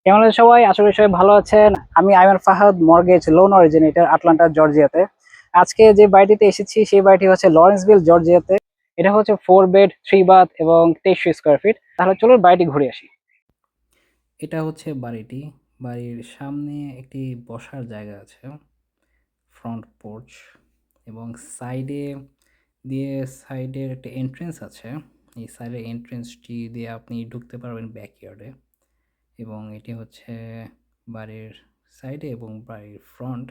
কেমন আছেন সবাই? আশা করি সবাই ভালো আছেন। আমি Aiman Fahad, mortgage loan originator, Atlanta জর্জিয়াতে। আজকে যে বাড়িটিতে এসেছি সেই বাড়িটি হচ্ছে লরেন্সভিল জর্জিয়াতে। এটা হচ্ছে 4 বেড 3 বাথ এবং 2300 স্কোয়ার ফিট। তাহলে চলুন বাড়িটি ঘুরে আসি। এটা হচ্ছে বাড়িটি। বাড়ির সামনে একটি বসার জায়গা আছে, ফ্রন্ট পোর্চ, এবং সাইডে দিয়ে সাইডের একটা এন্ট্রেন্স আছে। এই সাইডের এন্ট্রেন্সটি দিয়ে আপনি ঢুকতে পারবেন ব্যাকইয়ার্ডে। এবং এটি হচ্ছে বাড়ির সাইডে এবং বাড়ির ফ্রন্ট।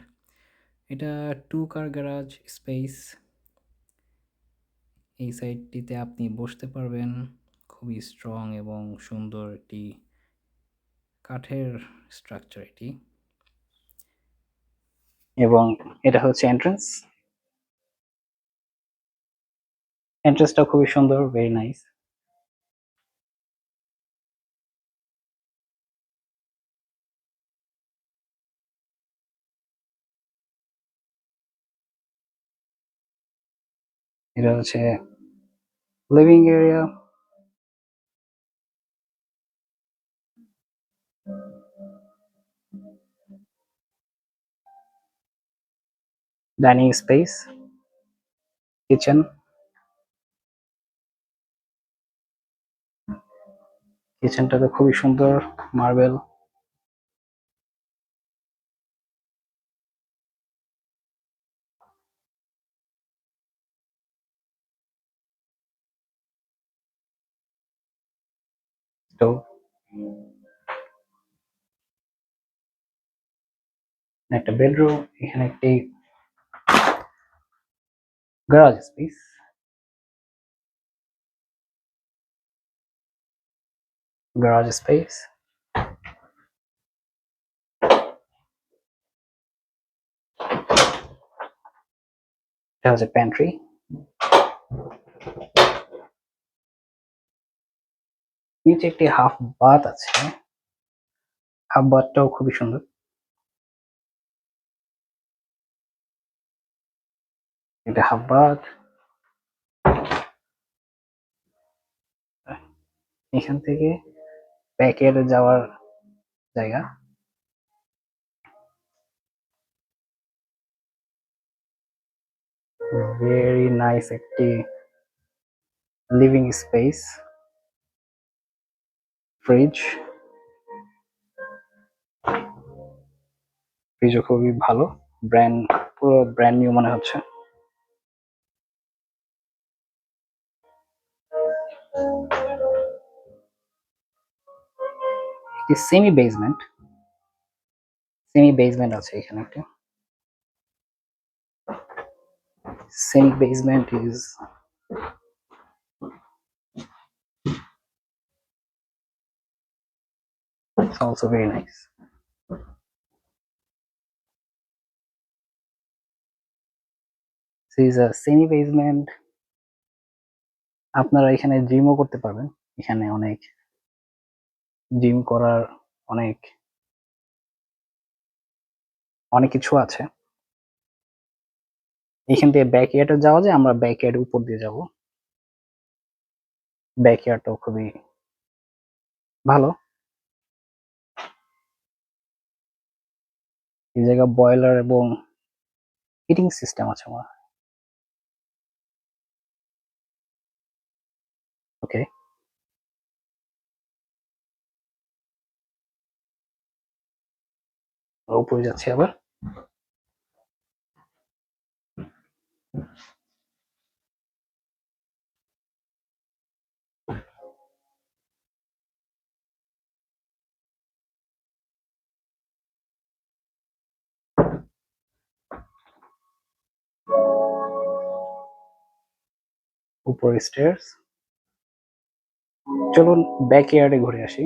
এটা 2 কার গ্যারাজ স্পেস। এই সাইডটিতে আপনি বসতে পারবেন। খুবই স্ট্রং এবং সুন্দর একটি কাঠের স্ট্রাকচার এটি। এবং এটা হচ্ছে এন্ট্রেন্স। এন্ট্রেন্সটা খুবই সুন্দর, ভেরি নাইস। এটা হচ্ছে living area. Dining space, kitchen. কিচেনটা তো খুবই সুন্দর, মার্বেল। তো একটা বেডরুম, এখানে একটি গ্যারাজ স্পেস। গ্যারাজ স্পেস, এটা হচ্ছে প্যান্ট্রি। নিচে একটি হাফ বাথ আছে। হাফ বাথটাও খুবই সুন্দর। এটা হাফ বাথ। এখান থেকে ব্যাকইয়ার্ডে যাওয়ার জায়গা। ভেরি নাইস একটি লিভিং স্পেস। ফ্রিজ, ফ্রিজও খুবই ভালো, ব্র্যান্ড, পুরো ব্র্যান্ড নিউ মনে হচ্ছে। সেমি বেসমেন্ট, সেমি বেসমেন্ট আছে এখানে একটা। Semi basement is also very nice. This is a semi basement. আপনারা এখানে জিমও করতে পারবেন। এখানে অনেক জিম করার অনেক অনেক কিছু আছে। এখান থেকে ব্যাকইয়ার্ডে যাওয়া যায়, আমরা ব্যাকইয়ার্ডের উপর দিয়ে যাব। ব্যাকইয়ার্ডটাও খুবই ভালো। এই জায়গায় বয়লার এবং হিটিং সিস্টেম আছে আমার। ওকে, উপরে যাচ্ছি আবার। উপরে স্টেয়ার্স। চলুন ব্যাকইয়ার্ডে ঘুরে আসি।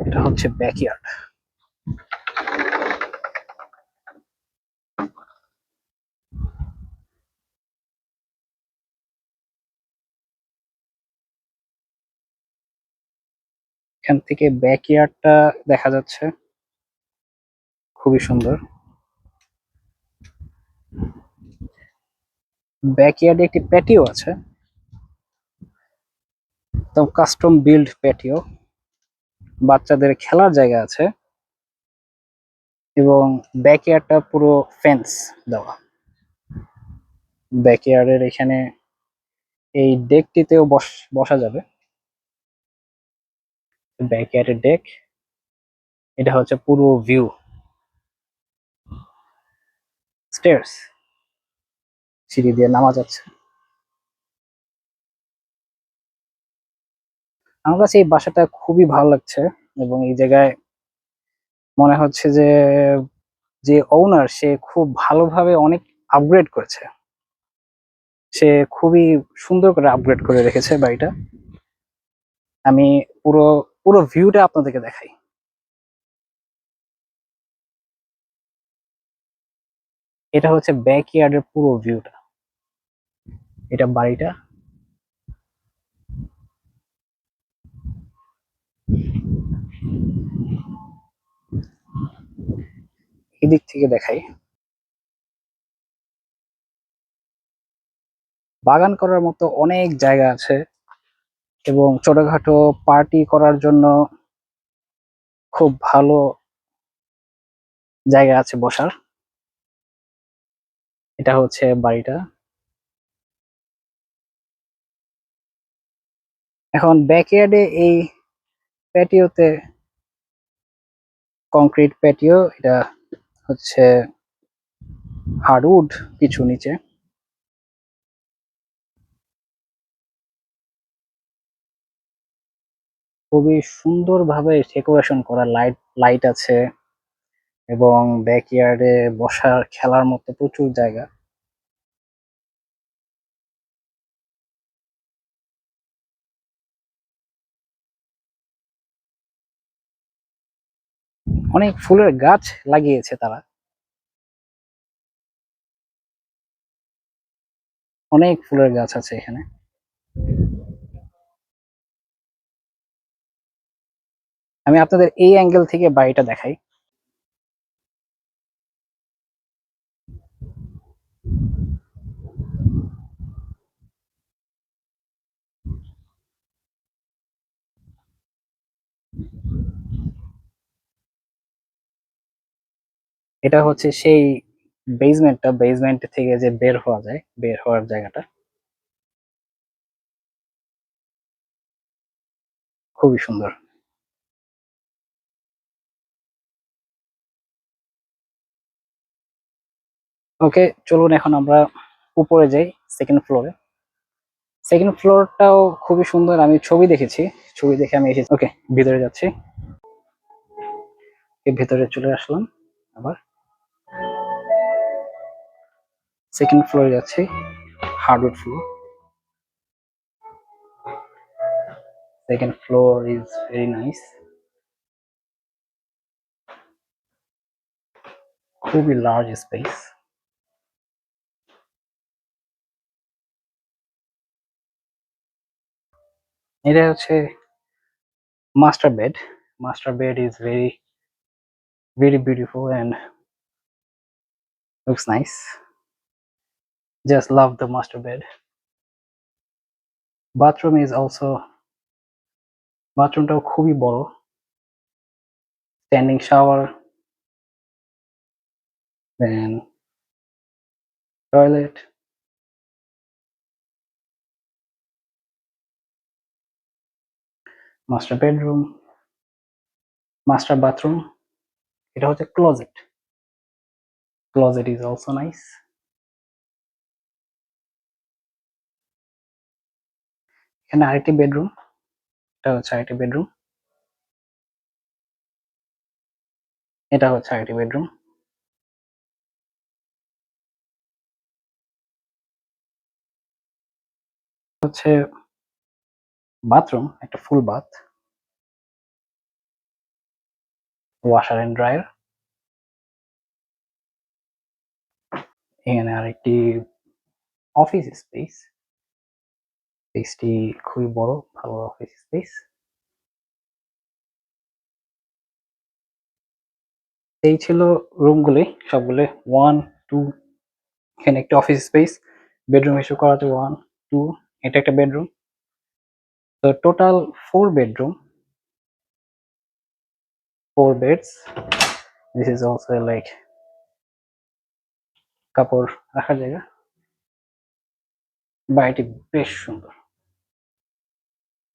এটা হচ্ছে ব্যাকইয়ার্ড। এখান থেকে ব্যাকইয়ার্ডটা দেখা যাচ্ছে, খুবই সুন্দর। ব্যাকইয়ার্ডে একটি প্যাটিও আছে। তো কাস্টম বিল্ড প্যাটিও, বাচ্চাদের খেলার জায়গা আছে এবং ব্যাকইয়ার্ডটা পুরো ফেন্স দেওয়া। ব্যাকইয়ার্ডের এখানে এই ডেকটিতেও বসা যাবে। ব্যাকইয়ার্ডের ডেক, এটা হচ্ছে পুরো ভিউ। স্টেয়ার্স, সিঁড়ি দিয়ে নামা যাচ্ছে। আমার কাছে এই বাসাটা খুবই ভালো লাগছে এবং এই জায়গায় মনে হচ্ছে যে যে ওনার সে খুব ভালোভাবে অনেক আপগ্রেড করেছে। সে খুবই সুন্দর করে আপগ্রেড করে রেখেছে বাড়িটা। আমি পুরো পুরো ভিউটা আপনাদেরকে দেখাই। এটা হচ্ছে ব্যাক ইয়ার্ডের পুরো ভিউটা। এটা বাড়িটা। এদিক থেকে দেখাই। বাগান করার মতো অনেক জায়গা আছে এবং ছোটখাটো পার্টি করার জন্য খুব ভালো জায়গা আছে বসার। এটা হচ্ছে বাড়িটা। এখন ব্যাকইয়ার্ডে এই প্যাটিওতে, কংক্রিট প্যাটিও, এটা হচ্ছে হার্ডউড কিছু নিচে। খুবই সুন্দরভাবে ডেকোরেশন করা, লাইট লাইট আছে এবং ব্যাকইয়ার্ডে বসার খেলার মতো প্রচুর জায়গা। অনেক ফুলের গাছ লাগিয়েছে তারা। অনেক ফুলের গাছ আছে এখানে। আমি আপনাদের এই অ্যাঙ্গেল থেকে বাড়িটা দেখাই। এটা হচ্ছে সেই বেসমেন্টটা, বেসমেন্ট থেকে যে বের হওয়া যায়, বের হওয়ার জায়গাটা খুবই সুন্দর। ওকে, চলুন এখন আমরা উপরে যাই, সেকেন্ড ফ্লোরে। সেকেন্ড ফ্লোরটাও খুবই সুন্দর, আমি ছবি দেখেছি, ছবি দেখে আমি এসেছি। ওকে, ভিতরে যাচ্ছি। এই ভেতরে চলে আসলাম। আবার সেকেন্ড ফ্লোরে যাচ্ছি, hardwood floor. Second floor is very nice, খুবই লার্জ স্পেস। এটা হচ্ছে master bed. Master bed is very beautiful and looks nice. Just love the master bed. Bathroom is also, বাথরুমটাও খুবই বড়। Standing shower, then toilet, master bedroom, master bathroom. এটা হচ্ছে closet. Closet is also nice. এখানে আরেকটি bedroom. এটা হচ্ছে আরেকটি bedroom. এটা হচ্ছে আরেকটি বেডরুম। হচ্ছে বাথরুম, একটা ফুল বাথ, ওয়াশার এন্ড ড্রায়ার। এখানে আরেকটি অফিস স্পেস। স্পেসটি খুবই বড়, ভালো অফিস স্পেস। এই ছিল রুমগুলি সবগুলো। 1 2, এখানে একটা অফিস স্পেস, বেডরুম ইস্যু করা আছে 1 2। এটা একটা বেডরুম। তো total 4 bedroom, 4 beds. This is also like কাপড় রাখার জায়গা। বাড়িটি বেশ সুন্দর,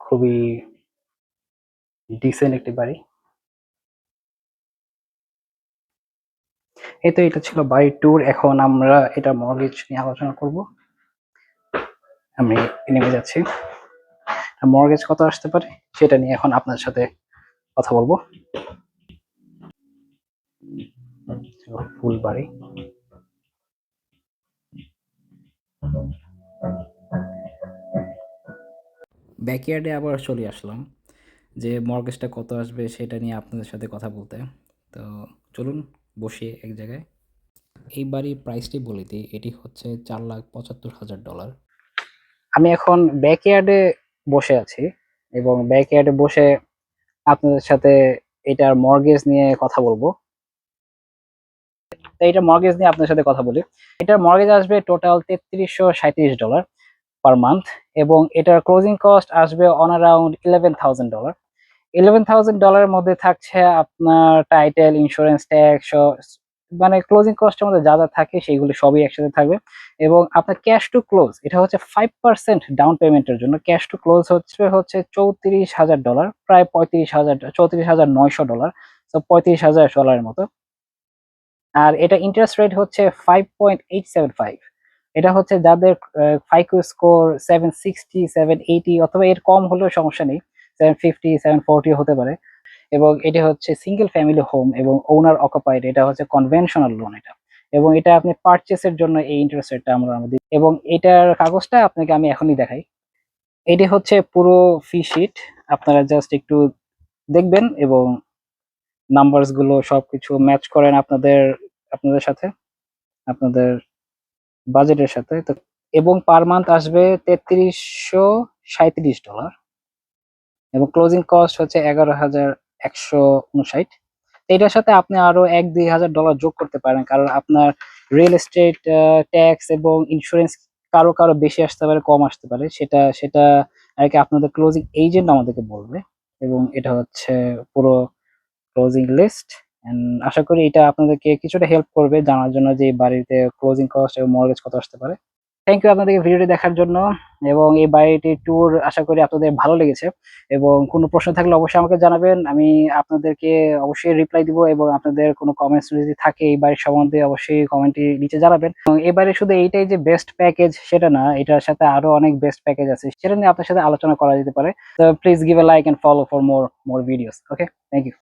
খুবই ডিসেন্ট একটি বাড়ি। এই তো এটা ছিল বাড়ির ট্যুর। এখন আমরা এটা মর্গেজ নিয়ে আলোচনা করব। আমি নেমে যাচ্ছি। মর্গেজ কত আসতে পারে সেটা নিয়ে এখন আপনার সাথে কথা বলবো। ফুল বাড়ি, ব্যাকইয়ার্ডে আবার চলে আসলাম যে মর্গেজটা কত আসবে সেটা নিয়ে আপনাদের সাথে কথা বলতে। তো চলুন বসিয়ে এক জায়গায়। এই বাড়ির প্রাইসটি বলে দিই, এটি হচ্ছে $4,75,000। আমি এখন ব্যাকইয়ার্ডে বসে আছি এবং ব্যাকইয়ার্ডে বসে আপনাদের সাথে এটার মর্গেজ নিয়ে কথা বলবো। তো এটা মর্গেজ নিয়ে আপনার সাথে কথা বলি। এটার মর্গেজ আসবে টোটাল $3,337 পার মান্থ এবং এটার ক্লোজিং কস্ট আসবে অন অ্যারাউন্ড $11,000। $11,000 মধ্যে থাকছে আপনার টাইটেল, ইন্স্যুরেন্স, ট্যাক্স, মানে ক্লোজিং কস্টের মধ্যে যা যা থাকে সেইগুলো সবই একসাথে থাকবে। এবং আপনার ক্যাশ টু ক্লোজ, এটা হচ্ছে 5% ডাউন পেমেন্টের জন্য ক্যাশ টু ক্লোজ হচ্ছে $34,000, প্রায় $34,900, তো $35,000 মতো। আর এটা ইন্টারেস্ট রেট হচ্ছে 5.875। এটা হচ্ছে যাদের ফাইকো স্কোর 760, 780 অথবা এর কম হলেও সমস্যা নেই, 750, 740 হতে পারে। এবং এটা হচ্ছে সিঙ্গেল ফ্যামিলি হোম এবং ওনার অকুপাইড, এটা হচ্ছে কনভেনশনাল লোন এটা। এবং এটা আপনি পারচেসের জন্য এই ইন্টারেস্ট রেটটা আমরা দিই। এবং এটার কাগজটা আপনাকে আমি এখনই দেখাই। এটি হচ্ছে পুরো ফি শিট, আপনারা জাস্ট একটু দেখবেন এবং নাম্বারস গুলো সবকিছু ম্যাচ করেন আপনাদের আপনাদের সাথে, আপনাদের বাজেটের সাথে। তো এবং পার মান্থ আসবে $3,337 এবং ক্লোজিং কস্ট হচ্ছে $11,159। এটার সাথে আপনি আরো $1-2,000 যোগ করতে পারেন, কারণ আপনার রিয়েল এস্টেট ট্যাক্স এবং ইন্স্যুরেন্স কারো কারো বেশি আসতে পারে, কম আসতে পারে, সেটা সেটা আর কি আপনাদের ক্লোজিং এজেন্ট আমাদেরকে বলবে। এবং এটা হচ্ছে পুরো ক্লোজিং লিস্ট। আশা করি এটা আপনাদেরকে কিছুটা হেল্প করবে জানার জন্য যে এই বাড়িতে ক্লোজিং কস্ট এবং মর্গেজ কত আসতে পারে। থ্যাংক ইউ আপনাদেরকে ভিডিওটি দেখার জন্য। এবং এই বাড়িটির ট্যুর আশা করি আপনাদের ভালো লেগেছে। এবং কোনো প্রশ্ন থাকলে অবশ্যই আমাকে জানাবেন, আমি আপনাদেরকে অবশ্যই রিপ্লাই দিব। এবং আপনাদের কোনো কমেন্টস যদি থাকে এই বাড়ির সম্বন্ধে অবশ্যই কমেন্টে নিচে জানাবেন। এবং এই বাড়ির শুধু এইটাই যে বেস্ট প্যাকেজ সেটা না, এটার সাথে আরো অনেক বেস্ট প্যাকেজ আছে, সেটা নিয়ে আপনার সাথে আলোচনা করা যেতে পারে। তো please give a like and follow for more videos. Okay, thank you.